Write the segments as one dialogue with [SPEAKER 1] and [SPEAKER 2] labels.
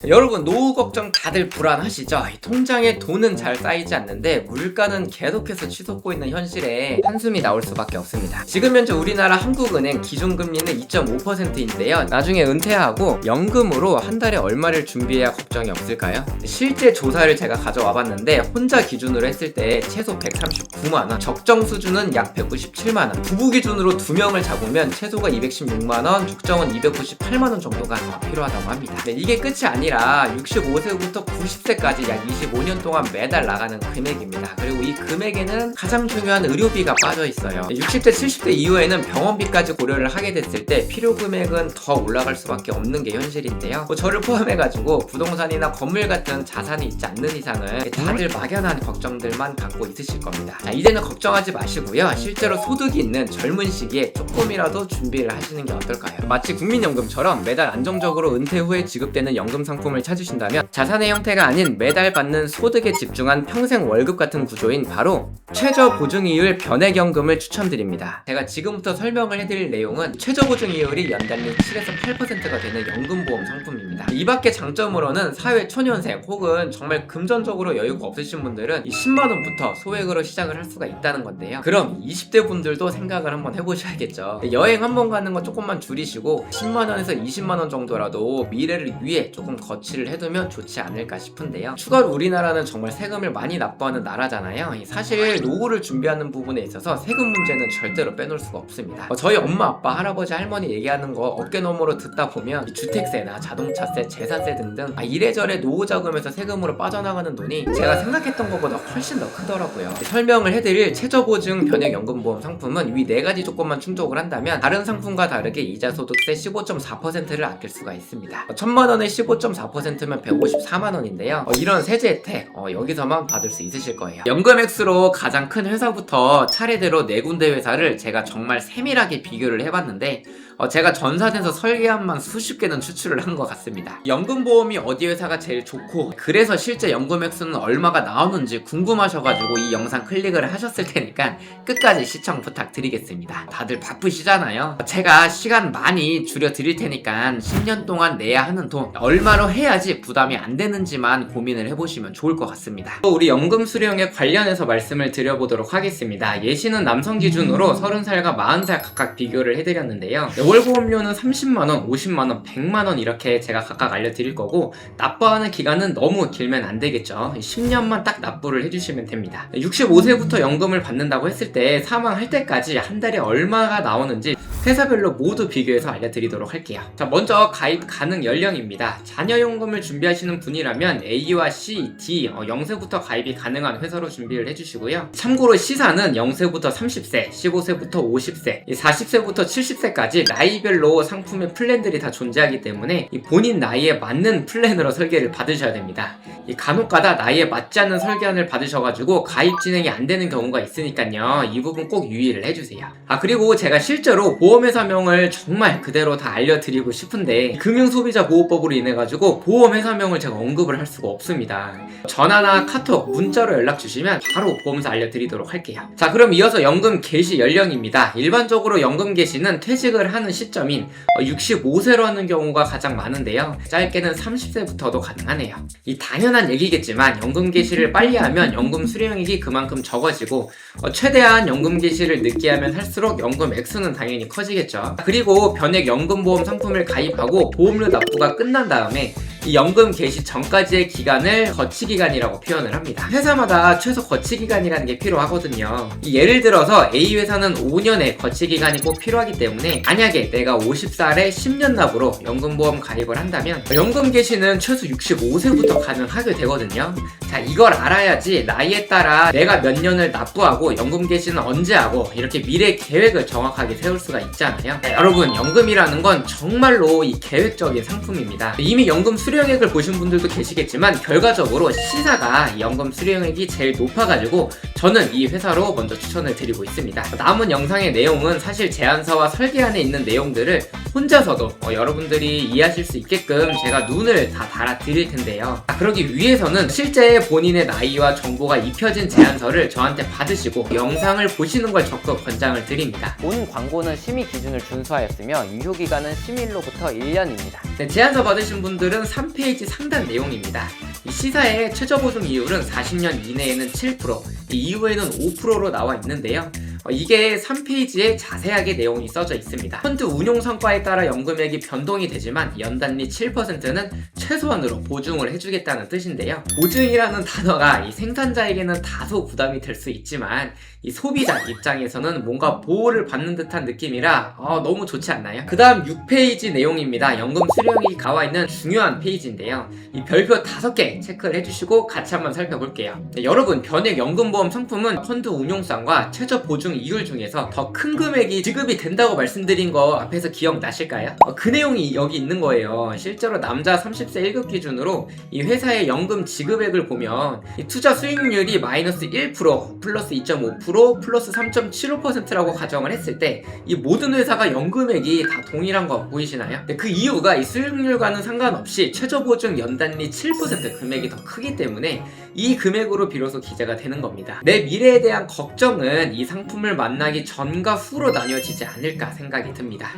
[SPEAKER 1] 여러분, 노후 걱정 다들 불안하시죠? 통장에 돈은 잘 쌓이지 않는데 물가는 계속해서 치솟고 있는 현실에 한숨이 나올 수밖에 없습니다. 지금 현재 우리나라 한국은행 기준금리는 2.5%인데요 나중에 은퇴하고 연금으로 한 달에 얼마를 준비해야 걱정이 없을까요? 실제 조사를 제가 가져와 봤는데 혼자 기준으로 했을 때 최소 139만원, 적정 수준은 약 197만원, 부부 기준으로 2명을 잡으면 최소가 216만원, 적정은 298만원 정도가 필요하다고 합니다. 이게 끝이 아니라 65세부터 90세까지 약 25년 동안 매달 나가는 금액입니다. 그리고 이 금액에는 가장 중요한 의료비가 빠져 있어요. 60대 70대 이후에는 병원비까지 고려를 하게 됐을 때 필요 금액은 더 올라갈 수밖에 없는 게 현실인데요. 저를 포함해가지고 부동산이나 건물 같은 자산이 있지 않는 이상은 다들 막연한 걱정들만 갖고 있으실 겁니다. 이제는 걱정하지 마시고요, 실제로 소득이 있는 젊은 시기에 조금이라도 준비를 하시는 게 어떨까요? 마치 국민연금처럼 매달 안정적으로 은퇴 후에 지급되는 연금 상품을 찾으신다면 자산의 형태가 아닌 매달 받는 소득에 집중한 평생 월급 같은 구조인 바로 최저보증이율 변액연금을 추천드립니다. 제가 지금부터 설명을 해드릴 내용은 최저보증이율이 연달리 7에서 8%가 되는 연금보험 상품입니다. 이 밖에 장점으로는 사회 초년생 혹은 정말 금전적으로 여유가 없으신 분들은 10만원부터 소액으로 시작을 할 수가 있다는 건데요. 그럼 20대 분들도 생각을 한번 해보셔야겠죠. 여행 한번 가는 거 조금만 줄이시고 10만원에서 20만원 정도라도 미래를 위해 조금 거치를 해두면 좋지 않을까 싶은데요. 추가로 우리나라는 정말 세금을 많이 납부하는 나라잖아요. 사실 노후를 준비하는 부분에 있어서 세금 문제는 절대로 빼놓을 수가 없습니다. 저희 엄마, 아빠, 할아버지, 할머니 얘기하는 거 어깨너머로 듣다 보면 주택세나 자동차세, 재산세 등등 이래저래 노후 자금에서 세금으로 빠져나가는 돈이 제가 생각했던 것보다 훨씬 더 크더라고요. 설명을 해드릴 최저보증 변액연금보험 상품은 위 4가지 조건만 충족을 한다면 다른 상품과 다르게 이자소득세 15.4%를 아낄 수가 있습니다. 1000만원에 15.4%면 154만원인데요 이런 세제 혜택 여기서만 받을 수 있으실 거예요. 연금 액수로 가장 큰 회사부터 차례대로 4군데 회사를 제가 정말 세밀하게 비교를 해봤는데 제가 전산에서 설계한만 수십 개는 추출을 한 것 같습니다. 연금보험이 어디 회사가 제일 좋고 그래서 실제 연금 액수는 얼마가 나오는지 궁금하셔가지고 이 영상 클릭을 하셨을 테니까 끝까지 시청 부탁드리겠습니다. 다들 바쁘시잖아요. 제가 시간 많이 줄여 드릴 테니까 10년 동안 내야 하는 돈 얼마로 해야지 부담이 안 되는지만 고민을 해보시면 좋을 것 같습니다. 또 우리 연금 수령에 관련해서 말씀을 드려보도록 하겠습니다. 예시는 남성 기준으로 30살과 40살 각각 비교를 해드렸는데요. 월 보험료는 30만원, 50만원, 100만원 이렇게 제가 각각 알려드릴 거고 납부하는 기간은 너무 길면 안 되겠죠. 10년만 딱 납부를 해주시면 됩니다. 65세부터 연금을 받는다고 했을 때 사망할 때까지 한 달에 얼마가 나오는지 회사별로 모두 비교해서 알려드리도록 할게요. 자, 먼저 가입 가능 연령입니다. 자녀연금을 준비하시는 분이라면 A와 C, D 0세부터 가입이 가능한 회사로 준비를 해주시고요. 참고로 시사는 0세부터 30세, 15세부터 50세, 40세부터 70세까지 나이별로 상품의 플랜들이 다 존재하기 때문에 본인 나이에 맞는 플랜으로 설계를 받으셔야 됩니다. 간혹가다 나이에 맞지 않는 설계안을 받으셔가지고 가입 진행이 안 되는 경우가 있으니까요. 이 부분 꼭 유의를 해주세요. 그리고 제가 실제로 보험회사명을 정말 그대로 다 알려드리고 싶은데 금융소비자보호법으로 인해가지고 보험회사명을 제가 언급을 할 수가 없습니다. 전화나 카톡, 문자로 연락 주시면 바로 보험사 알려드리도록 할게요. 자, 그럼 이어서 연금 개시 연령입니다. 일반적으로 연금 개시는 퇴직을 하는 시점인 65세로 하는 경우가 가장 많은데요. 짧게는 30세부터도 가능하네요. 이 당연한 얘기겠지만 연금 개시를 빨리 하면 연금 수령액이 그만큼 적어지고 최대한 연금 개시를 늦게 하면 할수록 연금 액수는 당연히 커지겠죠. 그리고 변액 연금보험 상품을 가입하고 보험료 납부가 끝난 다음에 이 연금 개시 전까지의 기간을 거치기간이라고 표현을 합니다. 회사마다 최소 거치기간이라는 게 필요하거든요. 예를 들어서 A 회사는 5년의 거치기간이 꼭 필요하기 때문에 만약에 내가 50살에 10년 납으로 연금보험 가입을 한다면 연금 개시는 최소 65세부터 가능하게 되거든요. 자, 이걸 알아야지 나이에 따라 내가 몇 년을 납부하고 연금 개시는 언제 하고 이렇게 미래 계획을 정확하게 세울 수가 있잖아요. 여러분, 연금이라는 건 정말로 이 계획적인 상품입니다. 이미 연금 수령액을 보신 분들도 계시겠지만 결과적으로 시사가 연금 수령액이 제일 높아가지고 저는 이 회사로 먼저 추천을 드리고 있습니다. 남은 영상의 내용은 사실 제안서와 설계안에 있는 내용들을 혼자서도 여러분들이 이해하실 수 있게끔 제가 눈을 다 달아 드릴 텐데요. 그러기 위해서는 실제 본인의 나이와 정보가 입혀진 제안서를 저한테 받으시고 영상을 보시는 걸 적극 권장을 드립니다.
[SPEAKER 2] 본 광고는 심의 기준을 준수하였으며 유효기간은 심의일로부터 1년입니다.
[SPEAKER 1] 네, 제안서 받으신 분들은 3페이지 상단 내용입니다. 이 시사의 최저 보증 이율은 40년 이내에는 7%, 이후에는 5%로 나와 있는데요. 이게 3페이지에 자세하게 내용이 써져 있습니다. 펀드 운용 성과에 따라 연금액이 변동이 되지만 연단리 7%는 최소한으로 보증을 해주겠다는 뜻인데요. 보증이라는 단어가 이 생산자에게는 다소 부담이 될 수 있지만 이 소비자 입장에서는 뭔가 보호를 받는 듯한 느낌이라 너무 좋지 않나요? 그 다음 6페이지 내용입니다. 연금 수령액이 나와 있는 중요한 페이지인데요. 이 별표 5개 체크를 해주시고 같이 한번 살펴볼게요. 네, 여러분, 변액 연금보험 상품은 펀드 운용성과 최저 보증 이율 중에서 더 큰 금액이 지급이 된다고 말씀드린 거 앞에서 기억나실까요? 그 내용이 여기 있는 거예요. 실제로 남자 30세 1급 기준으로 이 회사의 연금 지급액을 보면 이 투자 수익률이 마이너스 1%, 플러스 2.5%, 플러스 3.75%라고 가정을 했을 때 이 모든 회사가 연금액이 다 동일한 거 보이시나요? 그 이유가 이 수익률과는 상관없이 최저 보증 연단리 7% 금액이 더 크기 때문에 이 금액으로 비로소 기재가 되는 겁니다. 내 미래에 대한 걱정은 이 상품을 만나기 전과 후로 나뉘어지지 않을까 생각이 듭니다.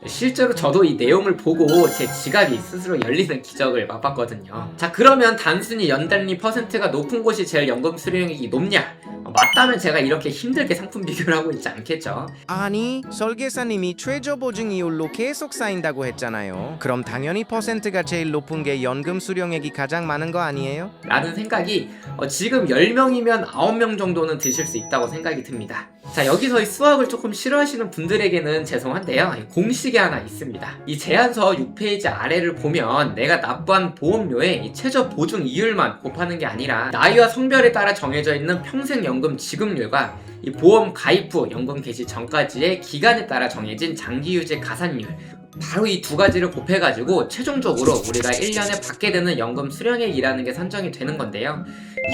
[SPEAKER 1] 실제로 저도 이 내용을 보고 제 지갑이 스스로 열리는 기적을 맛봤거든요. 자, 그러면 단순히 연단리 퍼센트가 높은 곳이 제일 연금 수령액이 높냐? 맞다면 제가 이렇게 힘들게 상품 비교를 하고 있지 않겠죠.
[SPEAKER 2] 아니, 설계사님이 최저 보증 이율로 계속 쌓인다고 했잖아요. 그럼 당연히 퍼센트가 제일 높은 게 연금 수령액이 가장 많은 거 아니에요?
[SPEAKER 1] 라는 생각이 지금 10명이면 9명 정도는 드실 수 있다고 생각이 듭니다. 자, 여기서 이 수학을 조금 싫어하시는 분들에게는 죄송한데요, 공식이 하나 있습니다. 이 제안서 6페이지 아래를 보면 내가 납부한 보험료의 이 최저 보증 이율만 곱하는 게 아니라 나이와 성별에 따라 정해져 있는 평생 연금 지급률과 이 보험 가입 후 연금 개시 전까지의 기간에 따라 정해진 장기유지 가산율, 바로 이 두 가지를 곱해가지고 최종적으로 우리가 1년에 받게 되는 연금 수령액이라는 게 산정이 되는 건데요.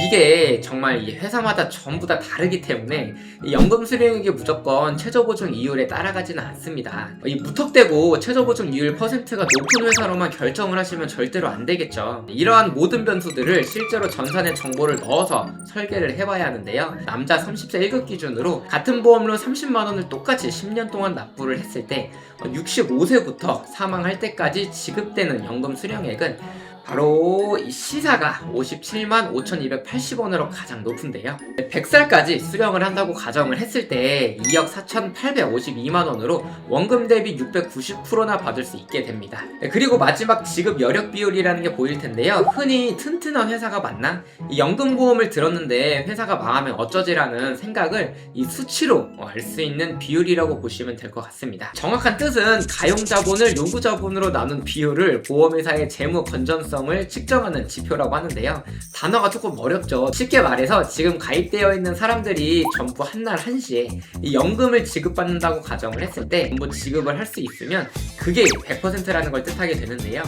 [SPEAKER 1] 이게 정말 이 회사마다 전부 다 다르기 때문에 이 연금 수령액이 무조건 최저보증 이율에 따라가지는 않습니다. 이 무턱대고 최저보증 이율 퍼센트가 높은 회사로만 결정을 하시면 절대로 안 되겠죠. 이러한 모든 변수들을 실제로 전산에 정보를 넣어서 설계를 해봐야 하는데요. 남자 30세 1급 기준으로 같은 보험료 30만원을 똑같이 10년 동안 납부를 했을 때 65세부터 사망할 때까지 지급되는 연금 수령액은 바로 이 시사가 57만 5,280원으로 가장 높은데요. 100살까지 수령을 한다고 가정을 했을 때 2억 4,852만원으로 원금 대비 690%나 받을 수 있게 됩니다. 그리고 마지막 지급 여력 비율이라는 게 보일 텐데요. 흔히 튼튼한 회사가 맞나? 이 연금보험을 들었는데 회사가 망하면 어쩌지라는 생각을 이 수치로 알 수 있는 비율이라고 보시면 될 것 같습니다. 정확한 뜻은 가용자본을 요구자본으로 나눈 비율을 보험회사의 재무 건전성 을 측정하는 지표라고 하는데요. 단어가 조금 어렵죠. 쉽게 말해서 지금 가입되어 있는 사람들이 전부 한날 한시에 이 연금을 지급받는다고 가정을 했을 때 전부 지급을 할 수 있으면 그게 100%라는 걸 뜻하게 되는데요.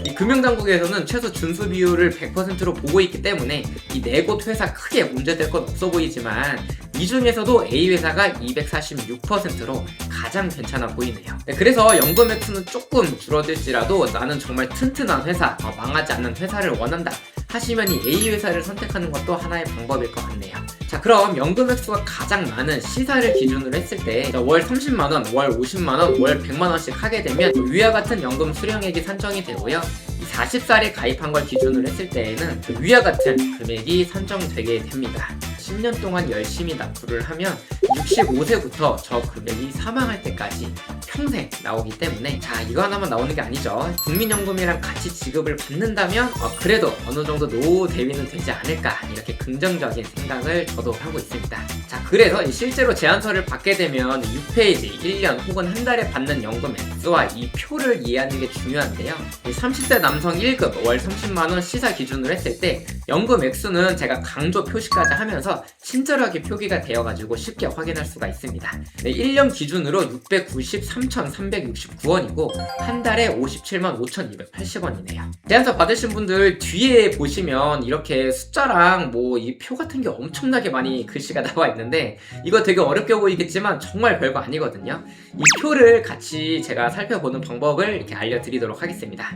[SPEAKER 1] 이 금융당국에서는 최소 준수 비율을 100%로 보고 있기 때문에 이 네 곳 회사 크게 문제될 건 없어 보이지만 이 중에서도 A회사가 246%로 가장 괜찮아 보이네요. 그래서 연금 액수는 조금 줄어들지라도 나는 정말 튼튼한 회사, 망하지 않는 회사를 원한다 하시면 이 A회사를 선택하는 것도 하나의 방법일 것 같네요. 자, 그럼 연금 액수가 가장 많은 C사를 기준으로 했을 때 월 30만원, 월 50만원, 월 100만원씩 하게 되면 위와 같은 연금 수령액이 산정이 되고요. 40살에 가입한 걸 기준으로 했을 때에는 위와 같은 금액이 산정되게 됩니다. 10년 동안 열심히 납부를 하면 65세부터 저 금액이 사망할 때까지 평생 나오기 때문에, 자, 이거 하나만 나오는 게 아니죠. 국민연금이랑 같이 지급을 받는다면 그래도 어느 정도 노후 대비는 되지 않을까, 이렇게 긍정적인 생각을 저도 하고 있습니다. 자, 그래서 실제로 제안서를 받게 되면 6페이지 1년 혹은 한 달에 받는 연금 액수와 이 표를 이해하는 게 중요한데요. 30세 남성 1급 월 30만원 시사 기준으로 했을 때 연금 액수는 제가 강조 표시까지 하면서 친절하게 표기가 되어가지고 쉽게 확인할 수가 있습니다. 1년 기준으로 693,369원이고 한 달에 57만 5,280원이네요. 제안서 받으신 분들 뒤에 보시면 이렇게 숫자랑 뭐 이 표 같은 게 엄청나게 많이 글씨가 나와 있는데 이거 되게 어렵게 보이겠지만 정말 별거 아니거든요. 이 표를 같이 제가 살펴보는 방법을 이렇게 알려드리도록 하겠습니다.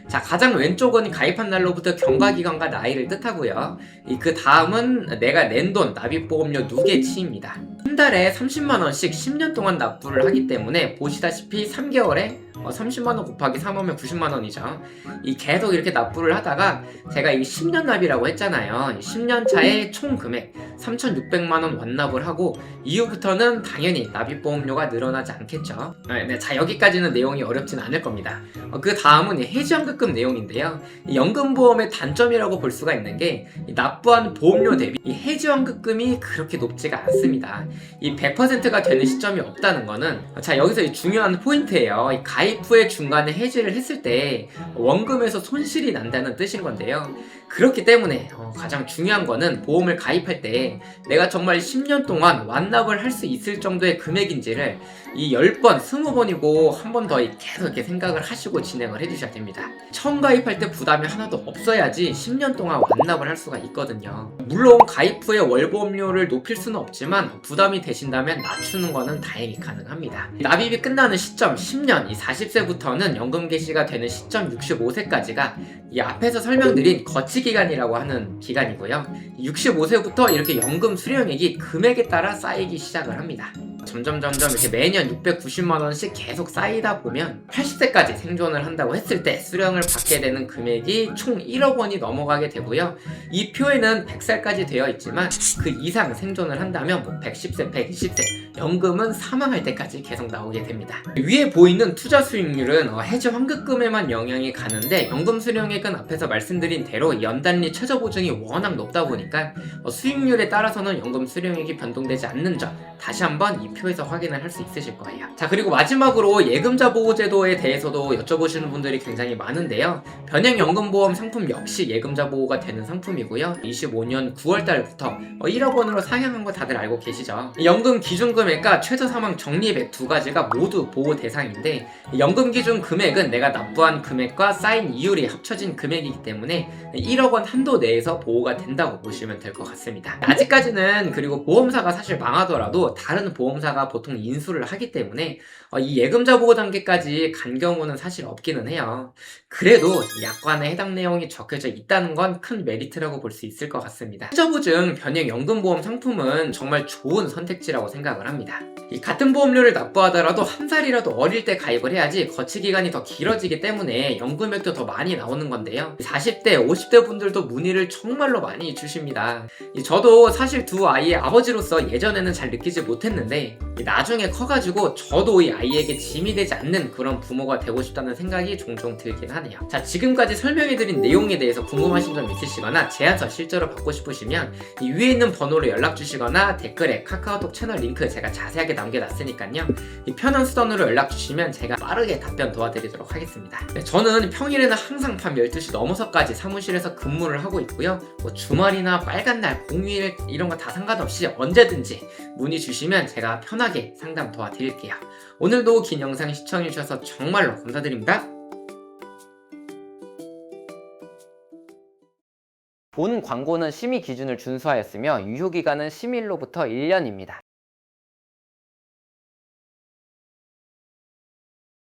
[SPEAKER 1] 자, 가장 왼쪽은 가입한 날로부터 경과기간과 나이를 뜻하고요. 그 다음은 내가 낸 돈, 납입보험료 누계치입니다. 한 달에 30만원씩 10년 동안 납부를 하기 때문에 보시다시피 3개월에 30만원 곱하기 3하면 90만원이죠. 이 계속 이렇게 납부를 하다가 제가 이 10년 납이라고 했잖아요. 10년 차에 총 금액 3,600만원 완납을 하고 이후부터는 당연히 납입보험료가 늘어나지 않겠죠. 네, 자, 여기까지는 내용이 어렵진 않을 겁니다. 그 다음은 해지연금급 내용인데요. 이 연금보험의 단점이라고 볼 수가 있는 게 이 납부한 보험료 대비 이 해지연금금이 그렇게 높지가 않습니다. 이 100%가 되는 시점이 없다는 거는, 자, 여기서 이 중요한 포인트예요. 이 가입 후에 중간에 해지를 했을 때 원금에서 손실이 난다는 뜻인 건데요. 그렇기 때문에 가장 중요한 거는 보험을 가입할 때 내가 정말 10년 동안 완납을 할 수 있을 정도의 금액인지를 이 10번, 20번이고 한 번 더 계속 이렇게 생각을 하시고 진행을 해주셔야 됩니다. 처음 가입할 때 부담이 하나도 없어야지 10년 동안 완납을 할 수가 있거든요. 물론 가입 후에 월보험료를 높일 수는 없지만 부담이 되신다면 낮추는 거는 다행히 가능합니다. 납입이 끝나는 시점 10년, 이 40세부터는 연금 개시가 되는 시점 65세까지가 이 앞에서 설명드린 거치기간이라고 하는 기간이고요. 65세부터 이렇게 연금 수령액이 금액에 따라 쌓이기 시작을 합니다. 점점 이렇게 매년 690만원씩 계속 쌓이다 보면 80세까지 생존을 한다고 했을 때 수령을 받게 되는 금액이 총 1억 원이 넘어가게 되고요. 이 표에는 100살까지 되어 있지만 그 이상 생존을 한다면 110세, 120세 연금은 사망할 때까지 계속 나오게 됩니다. 위에 보이는 투자 수익률은 해지 환급금에만 영향이 가는데 연금 수령액은 앞에서 말씀드린 대로 연단리 최저 보증이 워낙 높다 보니까 수익률에 따라서는 연금 수령액이 변동되지 않는 점 다시 한번 이 표에서 확인을 할 수 있으실 거예요. 자, 그리고 마지막으로 예금자 보호제도에 대해서도 여쭤보시는 분들이 굉장히 많은데요. 변액연금보험 상품 역시 예금자 보호가 되는 상품이고요. 25년 9월달부터 1억 원으로 상향한 거 다들 알고 계시죠? 연금 기준금액과 최저 사망 적립액 두 가지가 모두 보호 대상인데 연금 기준 금액은 내가 납부한 금액과 쌓인 이율이 합쳐진 금액이기 때문에 1억 원 한도 내에서 보호가 된다고 보시면 될 것 같습니다. 아직까지는 그리고 보험사가 사실 망하더라도 다른 보험사가 보통 인수를 하기 때문에 이 예금자 보호 단계까지 간 경우는 사실 없기는 해요. 그래도 약관에 해당 내용이 적혀져 있다는 건 큰 메리트라고 볼 수 있을 것 같습니다. 최저보증 변액연금보험 상품은 정말 좋은 선택지라고 생각을 합니다. 이 같은 보험료를 납부하더라도 한 살이라도 어릴 때 가입을 해야지 거치기간이 더 길어지기 때문에 연금액도 더 많이 나오는 건데요. 40대, 50대 분들도 문의를 정말로 많이 주십니다. 저도 사실 두 아이의 아버지로서 예전에는 잘 느끼지 못했는데 나중에 커가지고 저도 이 아이에게 짐이 되지 않는 그런 부모가 되고 싶다는 생각이 종종 들긴 하네요. 자, 지금까지 설명해드린 내용에 대해서 궁금하신 점 있으시거나 제안서 실제로 받고 싶으시면 이 위에 있는 번호로 연락 주시거나 댓글에 카카오톡 채널 링크 제가 자세하게 남겨놨으니까요. 이 편한 수단으로 연락 주시면 제가 빠르게 답변 도와드리도록 하겠습니다. 네, 저는 평일에는 항상 밤 12시 넘어서까지 사무실에서 근무를 하고 있고요. 주말이나 빨간 날, 공휴일 이런 거 다 상관없이 언제든지 문의 주시면 제가 편하게 상담 도와드릴게요. 오늘도 긴 영상 시청해주셔서 정말로 감사드립니다. 본 광고는 심의 기준을 준수하였으며 유효기간은 심의일로부터 1년입니다.